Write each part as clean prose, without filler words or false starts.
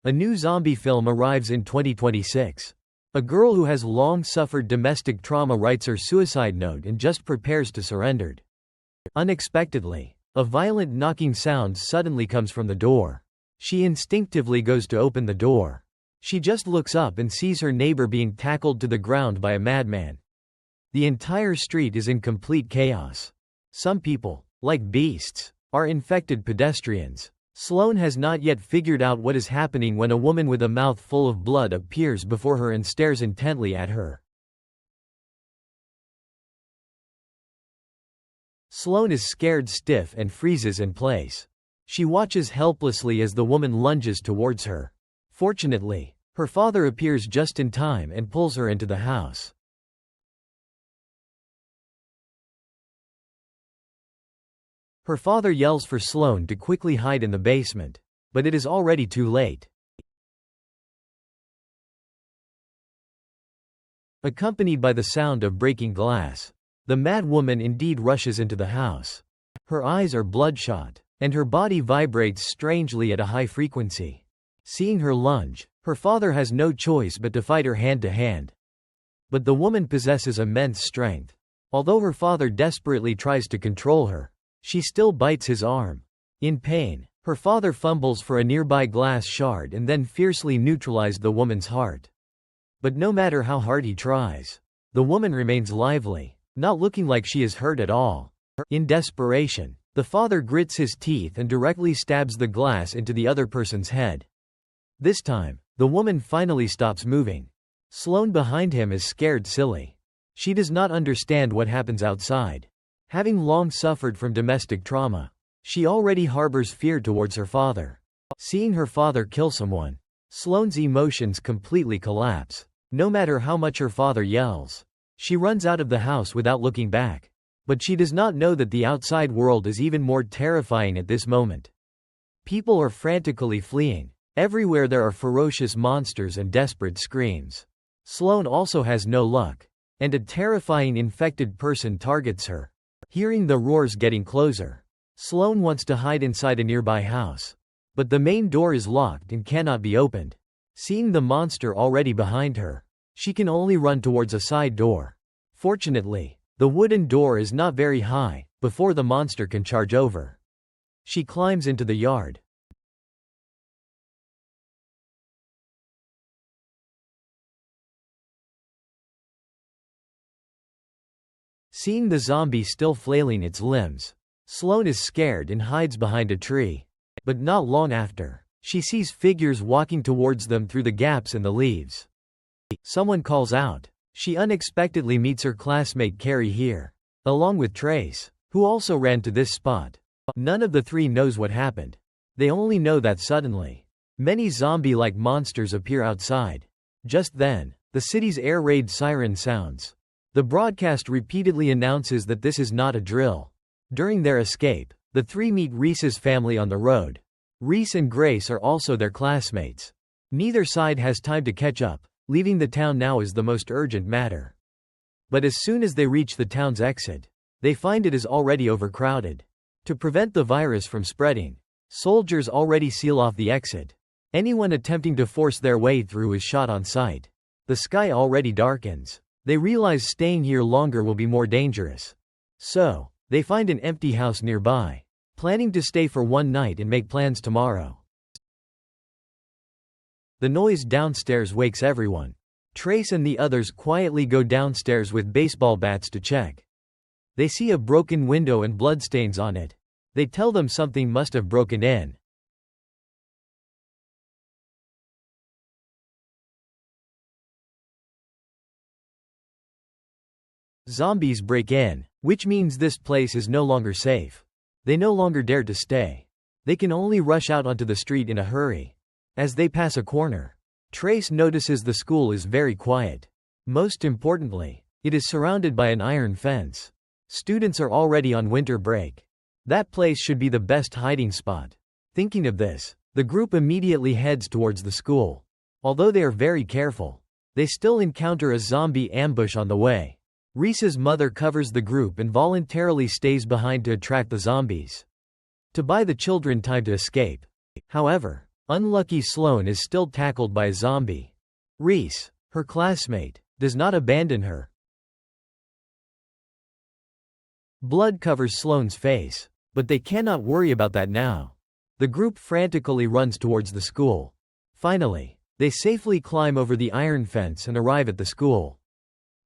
A new zombie film arrives in 2026. A girl who has long suffered domestic trauma writes her suicide note and just prepares to surrender. Unexpectedly, a violent knocking sound suddenly comes from the door. She instinctively goes to open the door. She just looks up and sees her neighbor being tackled to the ground by a madman. The entire street is in complete chaos. Some people, like beasts, are infected pedestrians. Sloane has not yet figured out what is happening when a woman with a mouth full of blood appears before her and stares intently at her. Sloane is scared stiff and freezes in place. She watches helplessly as the woman lunges towards her. Fortunately, her father appears just in time and pulls her into the house. Her father yells for Sloane to quickly hide in the basement, but it is already too late. Accompanied by the sound of breaking glass, the mad woman indeed rushes into the house. Her eyes are bloodshot, and her body vibrates strangely at a high frequency. Seeing her lunge, her father has no choice but to fight her hand to hand. But the woman possesses immense strength. Although her father desperately tries to control her, she still bites his arm. In pain, her father fumbles for a nearby glass shard and then fiercely neutralizes the woman's heart. But no matter how hard he tries, the woman remains lively, not looking like she is hurt at all. In desperation, the father grits his teeth and directly stabs the glass into the other person's head. This time, the woman finally stops moving. Sloane behind him is scared silly. She does not understand what happens outside. Having long suffered from domestic trauma, she already harbors fear towards her father. Seeing her father kill someone, Sloane's emotions completely collapse. No matter how much her father yells, she runs out of the house without looking back. But she does not know that the outside world is even more terrifying at this moment. People are frantically fleeing. Everywhere there are ferocious monsters and desperate screams. Sloane also has no luck, and a terrifying infected person targets her. Hearing the roars getting closer, Sloane wants to hide inside a nearby house. But the main door is locked and cannot be opened. Seeing the monster already behind her, she can only run towards a side door. Fortunately, the wooden door is not very high, before the monster can charge over. She climbs into the yard. Seeing the zombie still flailing its limbs, Sloane is scared and hides behind a tree. But not long after, she sees figures walking towards them through the gaps in the leaves. Someone calls out. She unexpectedly meets her classmate Carrie here, along with Trace, who also ran to this spot. None of the three knows what happened. They only know that suddenly, many zombie-like monsters appear outside. Just then, the city's air raid siren sounds. The broadcast repeatedly announces that this is not a drill. During their escape, the three meet Reese's family on the road. Reese and Grace are also their classmates. Neither side has time to catch up. Leaving the town now is the most urgent matter. But as soon as they reach the town's exit, they find it is already overcrowded. To prevent the virus from spreading, soldiers already seal off the exit. Anyone attempting to force their way through is shot on sight. The sky already darkens. They realize staying here longer will be more dangerous. So, they find an empty house nearby, planning to stay for one night and make plans tomorrow. The noise downstairs wakes everyone. Trace and the others quietly go downstairs with baseball bats to check. They see a broken window and bloodstains on it. They tell them something must have broken in. Zombies break in, which means this place is no longer safe. They no longer dare to stay. They can only rush out onto the street in a hurry. As they pass a corner, Trace notices the school is very quiet. Most importantly, it is surrounded by an iron fence. Students are already on winter break. That place should be the best hiding spot. Thinking of this, the group immediately heads towards the school. Although they are very careful, they still encounter a zombie ambush on the way. Reese's mother covers the group and voluntarily stays behind to attract the zombies, to buy the children time to escape. However, Unlucky Sloane is still tackled by a zombie. Reese, her classmate, does not abandon her. Blood covers Sloane's face, but they cannot worry about that now. The group frantically runs towards the school. Finally, they safely climb over the iron fence and arrive at the school.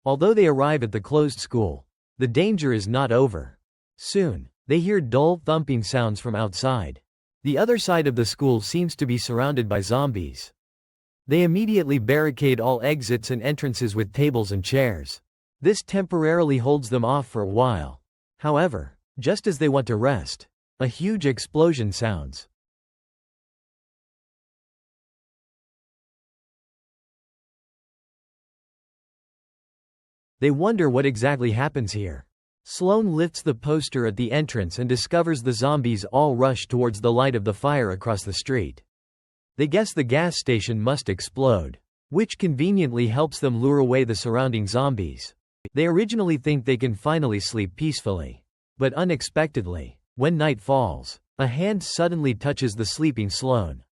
Although they arrive at the closed school, the danger is not over. Soon, they hear dull thumping sounds from outside. The other side of the school seems to be surrounded by zombies. They immediately barricade all exits and entrances with tables and chairs. This temporarily holds them off for a while. However, just as they want to rest, a huge explosion sounds. They wonder what exactly happens here. Sloane lifts the poster at the entrance and discovers the zombies all rush towards the light of the fire across the street. They guess the gas station must explode, which conveniently helps them lure away the surrounding zombies. They originally think they can finally sleep peacefully. But unexpectedly, when night falls, a hand suddenly touches the sleeping Sloane.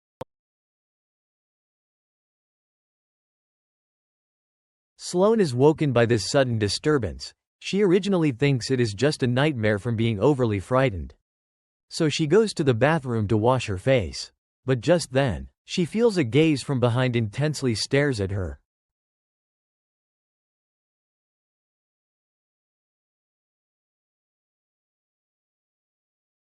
Sloane is woken by this sudden disturbance. She originally thinks it is just a nightmare from being overly frightened. So she goes to the bathroom to wash her face. But just then, she feels a gaze from behind intensely stares at her.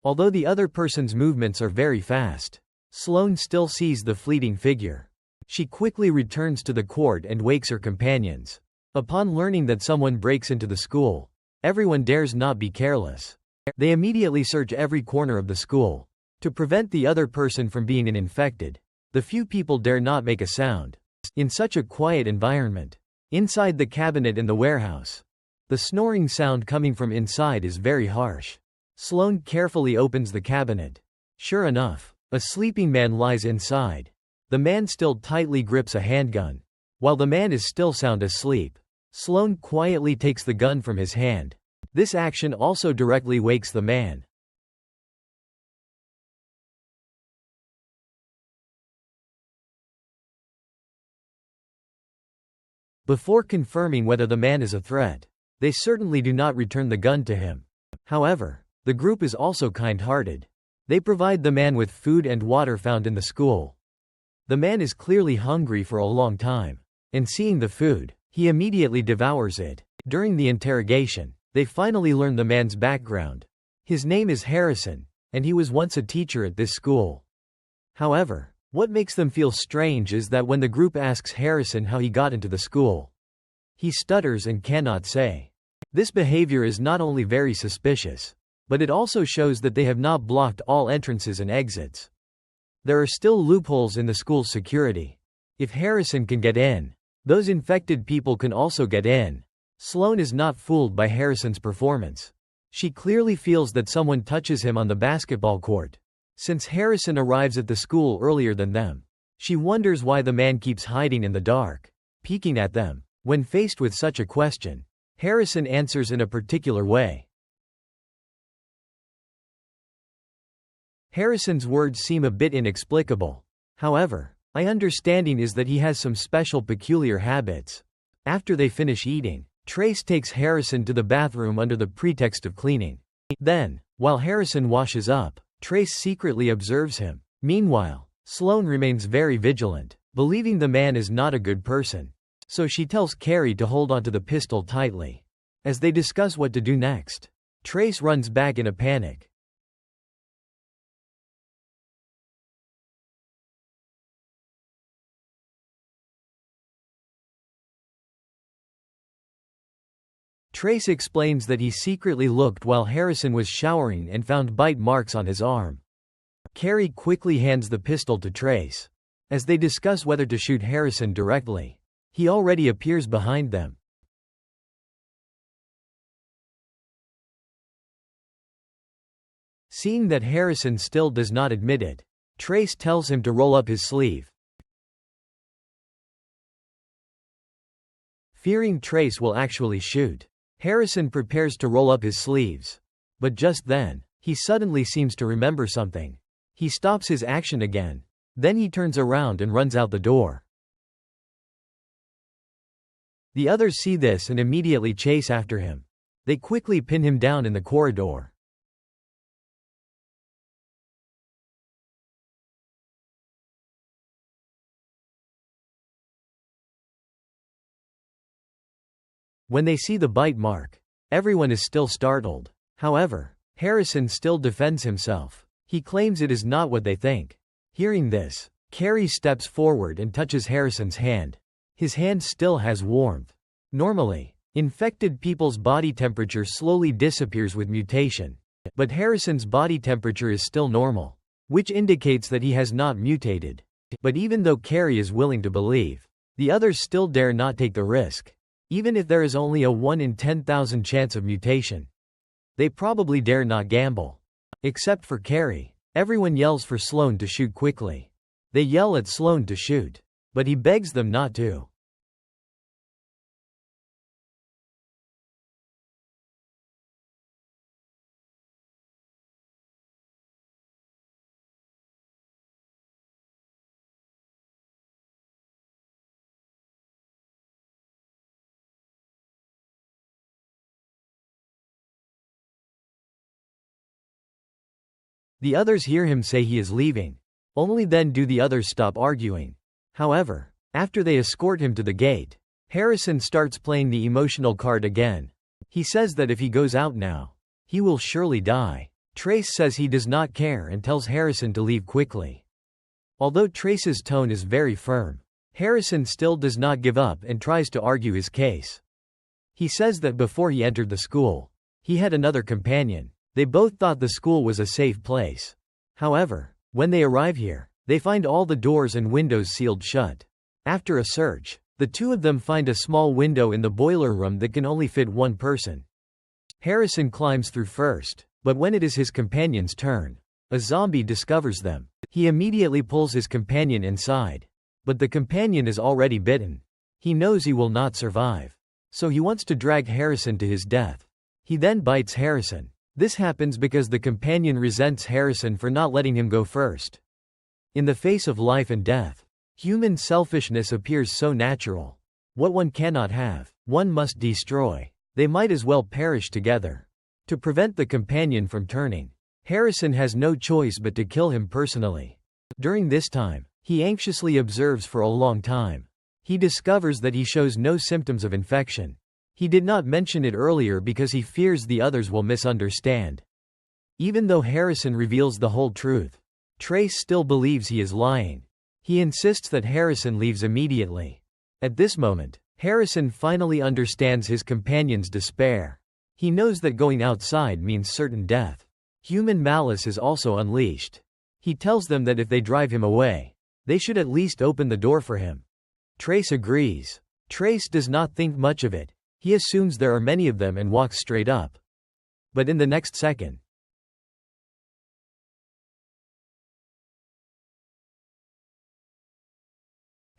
Although the other person's movements are very fast, Sloane still sees the fleeting figure. She quickly returns to the court and wakes her companions. Upon learning that someone breaks into the school, everyone dares not be careless. They immediately search every corner of the school. To prevent the other person from being infected, the few people dare not make a sound. In such a quiet environment, inside the cabinet in the warehouse, the snoring sound coming from inside is very harsh. Sloane carefully opens the cabinet. Sure enough, a sleeping man lies inside. The man still tightly grips a handgun. While the man is still sound asleep, Sloane quietly takes the gun from his hand. This action also directly wakes the man. Before confirming whether the man is a threat, they certainly do not return the gun to him. However, the group is also kind-hearted. They provide the man with food and water found in the school. The man is clearly hungry for a long time, and seeing the food, he immediately devours it. During the interrogation, they finally learn the man's background. His name is Harrison, and he was once a teacher at this school. However, what makes them feel strange is that when the group asks Harrison how he got into the school, he stutters and cannot say. This behavior is not only very suspicious, but it also shows that they have not blocked all entrances and exits. There are still loopholes in the school's security. If Harrison can get in, those infected people can also get in. Sloane is not fooled by Harrison's performance. She clearly feels that someone touches him on the basketball court. Since Harrison arrives at the school earlier than them, she wonders why the man keeps hiding in the dark, peeking at them. When faced with such a question, Harrison answers in a particular way. Harrison's words seem a bit inexplicable. However, my understanding is that he has some special peculiar habits. After they finish eating, Trace takes Harrison to the bathroom under the pretext of cleaning. Then, while Harrison washes up, Trace secretly observes him. Meanwhile, Sloane remains very vigilant, believing the man is not a good person. So she tells Carrie to hold onto the pistol tightly. As they discuss what to do next, Trace runs back in a panic. Trace explains that he secretly looked while Harrison was showering and found bite marks on his arm. Carrie quickly hands the pistol to Trace. As they discuss whether to shoot Harrison directly, he already appears behind them. Seeing that Harrison still does not admit it, Trace tells him to roll up his sleeve. Fearing Trace will actually shoot, Harrison prepares to roll up his sleeves. But just then, he suddenly seems to remember something. He stops his action again. Then he turns around and runs out the door. The others see this and immediately chase after him. They quickly pin him down in the corridor. When they see the bite mark, everyone is still startled. However, Harrison still defends himself. He claims it is not what they think. Hearing this, Carrie steps forward and touches Harrison's hand. His hand still has warmth. Normally, infected people's body temperature slowly disappears with mutation. But Harrison's body temperature is still normal, which indicates that he has not mutated. But even though Carrie is willing to believe, the others still dare not take the risk. Even if there is only a 1 in 10,000 chance of mutation, they probably dare not gamble. Except for Carrie. Everyone yells for Sloan to shoot quickly. They yell at Sloan to shoot, but he begs them not to. The others hear him say he is leaving. Only then do the others stop arguing. However, after they escort him to the gate, Harrison starts playing the emotional card again. He says that if he goes out now, he will surely die. Trace says he does not care and tells Harrison to leave quickly. Although Trace's tone is very firm, Harrison still does not give up and tries to argue his case. He says that before he entered the school, he had another companion. They both thought the school was a safe place. However, when they arrive here, they find all the doors and windows sealed shut. After a search, the two of them find a small window in the boiler room that can only fit one person. Harrison climbs through first, but when it is his companion's turn, a zombie discovers them. He immediately pulls his companion inside. But the companion is already bitten. He knows he will not survive, so he wants to drag Harrison to his death. He then bites Harrison. This happens because the companion resents Harrison for not letting him go first. In the face of life and death, human selfishness appears so natural. What one cannot have, one must destroy. They might as well perish together. To prevent the companion from turning, Harrison has no choice but to kill him personally. During this time, he anxiously observes for a long time. He discovers that he shows no symptoms of infection. He did not mention it earlier because he fears the others will misunderstand. Even though Harrison reveals the whole truth, Trace still believes he is lying. He insists that Harrison leaves immediately. At this moment, Harrison finally understands his companion's despair. He knows that going outside means certain death. Human malice is also unleashed. He tells them that if they drive him away, they should at least open the door for him. Trace agrees. Trace does not think much of it. He assumes there are many of them and walks straight up. But in the next second,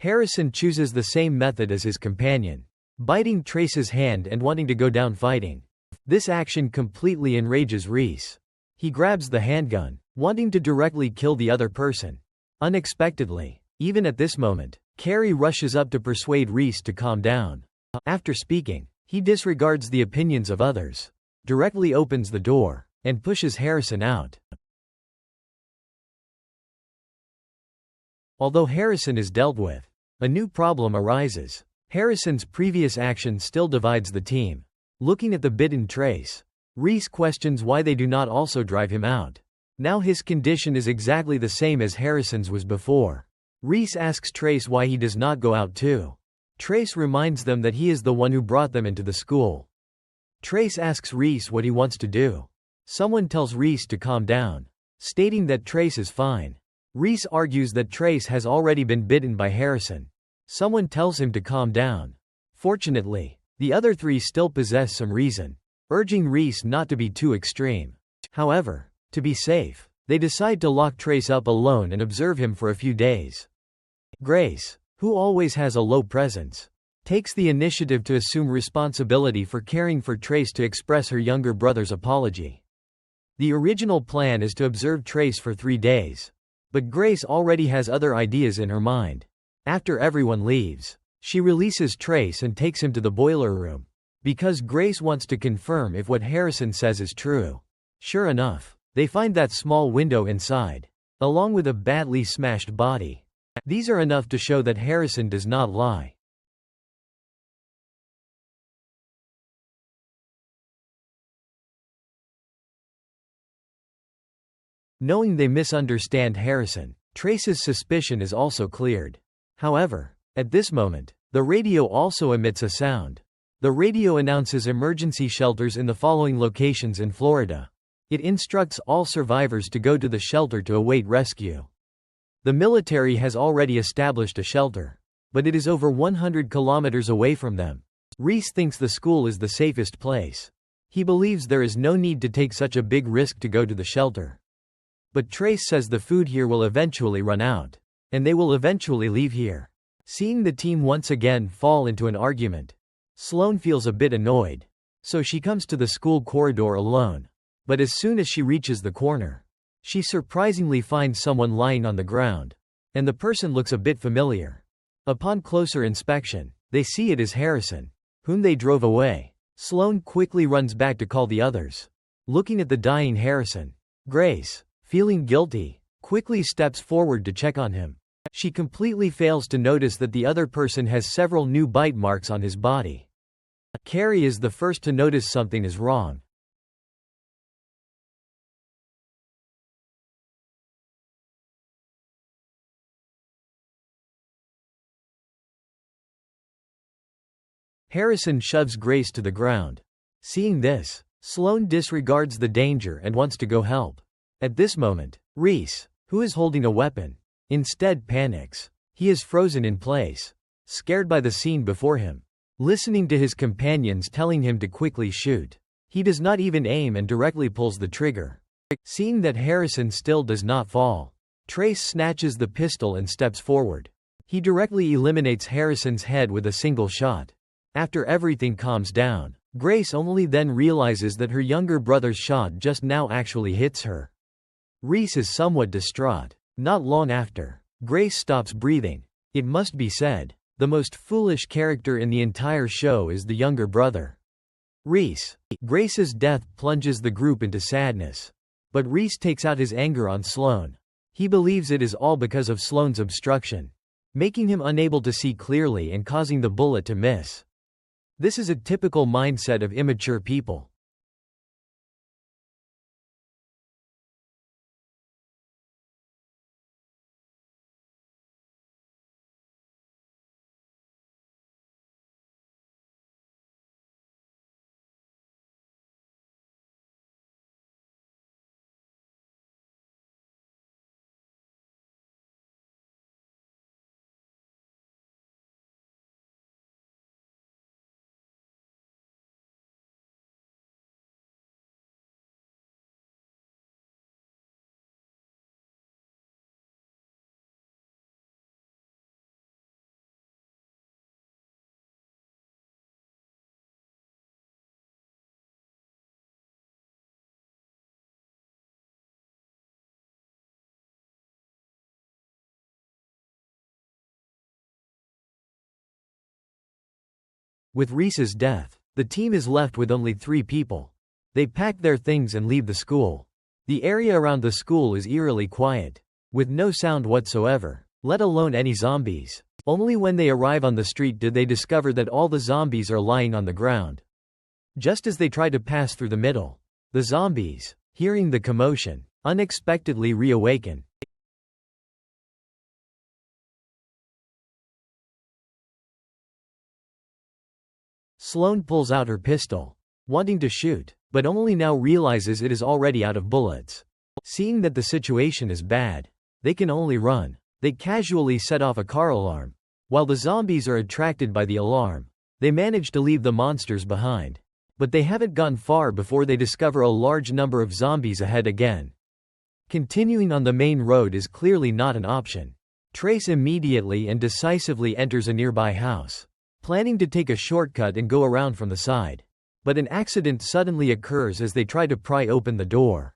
Harrison chooses the same method as his companion, biting Trace's hand and wanting to go down fighting. This action completely enrages Reese. He grabs the handgun, wanting to directly kill the other person. Unexpectedly, even at this moment, Carrie rushes up to persuade Reese to calm down. After speaking, he disregards the opinions of others, directly opens the door, and pushes Harrison out. Although Harrison is dealt with, a new problem arises. Harrison's previous action still divides the team. Looking at the bitten Trace, Reese questions why they do not also drive him out. Now his condition is exactly the same as Harrison's was before. Reese asks Trace why he does not go out too. Trace reminds them that he is the one who brought them into the school. Trace asks Reese what he wants to do. Someone tells Reese to calm down, stating that Trace is fine. Reese argues that Trace has already been bitten by Harrison. Someone tells him to calm down. Fortunately, the other three still possess some reason, urging Reese not to be too extreme. However, to be safe, they decide to lock Trace up alone and observe him for a few days. Grace, who always has a low presence, takes the initiative to assume responsibility for caring for Trace to express her younger brother's apology. The original plan is to observe Trace for 3 days. But Grace already has other ideas in her mind. After everyone leaves, she releases Trace and takes him to the boiler room, because Grace wants to confirm if what Harrison says is true. Sure enough, they find that small window inside, along with a badly smashed body. These are enough to show that Harrison does not lie. Knowing they misunderstand Harrison, Trace's suspicion is also cleared. However, at this moment, the radio also emits a sound. The radio announces emergency shelters in the following locations in Florida. It instructs all survivors to go to the shelter to await rescue. The military has already established a shelter, but it is over 100 kilometers away from them. Reese thinks the school is the safest place. He believes there is no need to take such a big risk to go to the shelter. But Trace says the food here will eventually run out, and they will eventually leave here. Seeing the team once again fall into an argument, Sloane feels a bit annoyed, so she comes to the school corridor alone. But as soon as she reaches the corner, she surprisingly finds someone lying on the ground, and the person looks a bit familiar. Upon closer inspection, they see it is Harrison, whom they drove away. Sloane quickly runs back to call the others. Looking at the dying Harrison, Grace, feeling guilty, quickly steps forward to check on him. She completely fails to notice that the other person has several new bite marks on his body. Carrie is the first to notice something is wrong. Harrison shoves Grace to the ground. Seeing this, Sloane disregards the danger and wants to go help. At this moment, Reese, who is holding a weapon, instead panics. He is frozen in place, scared by the scene before him. Listening to his companions telling him to quickly shoot, he does not even aim and directly pulls the trigger. Seeing that Harrison still does not fall, Trace snatches the pistol and steps forward. He directly eliminates Harrison's head with a single shot. After everything calms down, Grace only then realizes that her younger brother's shot just now actually hits her. Reese is somewhat distraught. Not long after, Grace stops breathing. It must be said, the most foolish character in the entire show is the younger brother, Reese. Grace's death plunges the group into sadness. But Reese takes out his anger on Sloane. He believes it is all because of Sloane's obstruction, making him unable to see clearly and causing the bullet to miss. This is a typical mindset of immature people. With Reese's death, the team is left with only 3 people. They pack their things and leave the school. The area around the school is eerily quiet, with no sound whatsoever, let alone any zombies. Only when they arrive on the street do they discover that all the zombies are lying on the ground. Just as they try to pass through the middle, the zombies, hearing the commotion, unexpectedly reawaken. Sloane pulls out her pistol, wanting to shoot, but only now realizes it is already out of bullets. Seeing that the situation is bad, they can only run. They casually set off a car alarm. While the zombies are attracted by the alarm, they manage to leave the monsters behind. But they haven't gone far before they discover a large number of zombies ahead again. Continuing on the main road is clearly not an option. Trace immediately and decisively enters a nearby house, planning to take a shortcut and go around from the side. But an accident suddenly occurs as they try to pry open the door.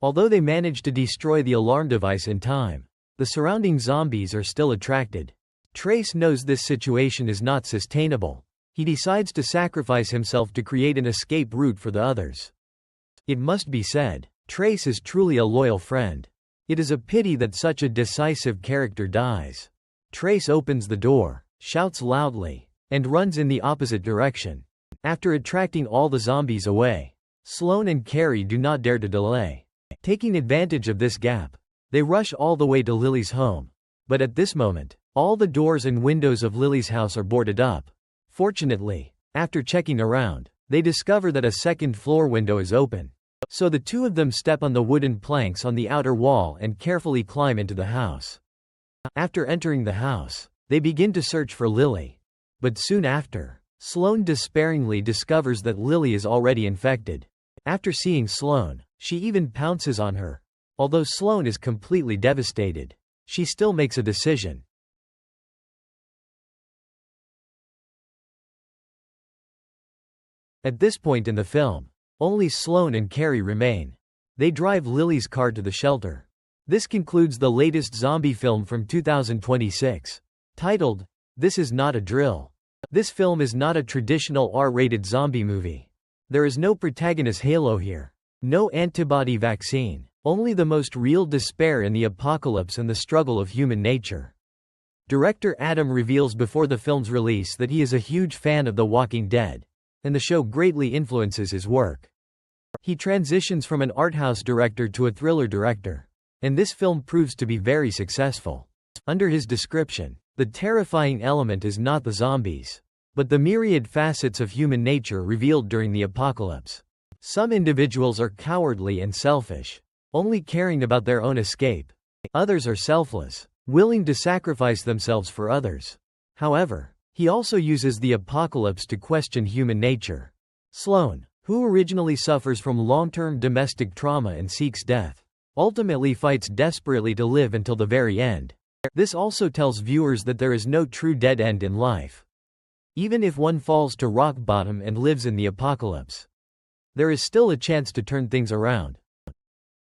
Although they manage to destroy the alarm device in time, the surrounding zombies are still attracted. Trace knows this situation is not sustainable. He decides to sacrifice himself to create an escape route for the others. It must be said, Trace is truly a loyal friend. It is a pity that such a decisive character dies. Trace opens the door, shouts loudly, and runs in the opposite direction. After attracting all the zombies away, Sloane and Carrie do not dare to delay. Taking advantage of this gap, they rush all the way to Lily's home. But at this moment, all the doors and windows of Lily's house are boarded up. Fortunately, after checking around, they discover that a second-floor window is open. So the two of them step on the wooden planks on the outer wall and carefully climb into the house. After entering the house, they begin to search for Lily. But soon after, Sloane despairingly discovers that Lily is already infected. After seeing Sloane, she even pounces on her. Although Sloane is completely devastated, she still makes a decision. At this point in the film, only Sloane and Carrie remain. They drive Lily's car to the shelter. This concludes the latest zombie film from 2026, titled, This Is Not a Drill. This film is not a traditional R-rated zombie movie. There is no protagonist halo here. No antibody vaccine. Only the most real despair in the apocalypse and the struggle of human nature. Director Adam reveals before the film's release that he is a huge fan of The Walking Dead, and the show greatly influences his work. He transitions from an arthouse director to a thriller director, and this film proves to be very successful. Under his description, the terrifying element is not the zombies, but the myriad facets of human nature revealed during the apocalypse. Some individuals are cowardly and selfish, only caring about their own escape. Others are selfless, willing to sacrifice themselves for others. However, he also uses the apocalypse to question human nature. Sloane, who originally suffers from long-term domestic trauma and seeks death, ultimately fights desperately to live until the very end. This also tells viewers that there is no true dead end in life. Even if one falls to rock bottom and lives in the apocalypse, there is still a chance to turn things around.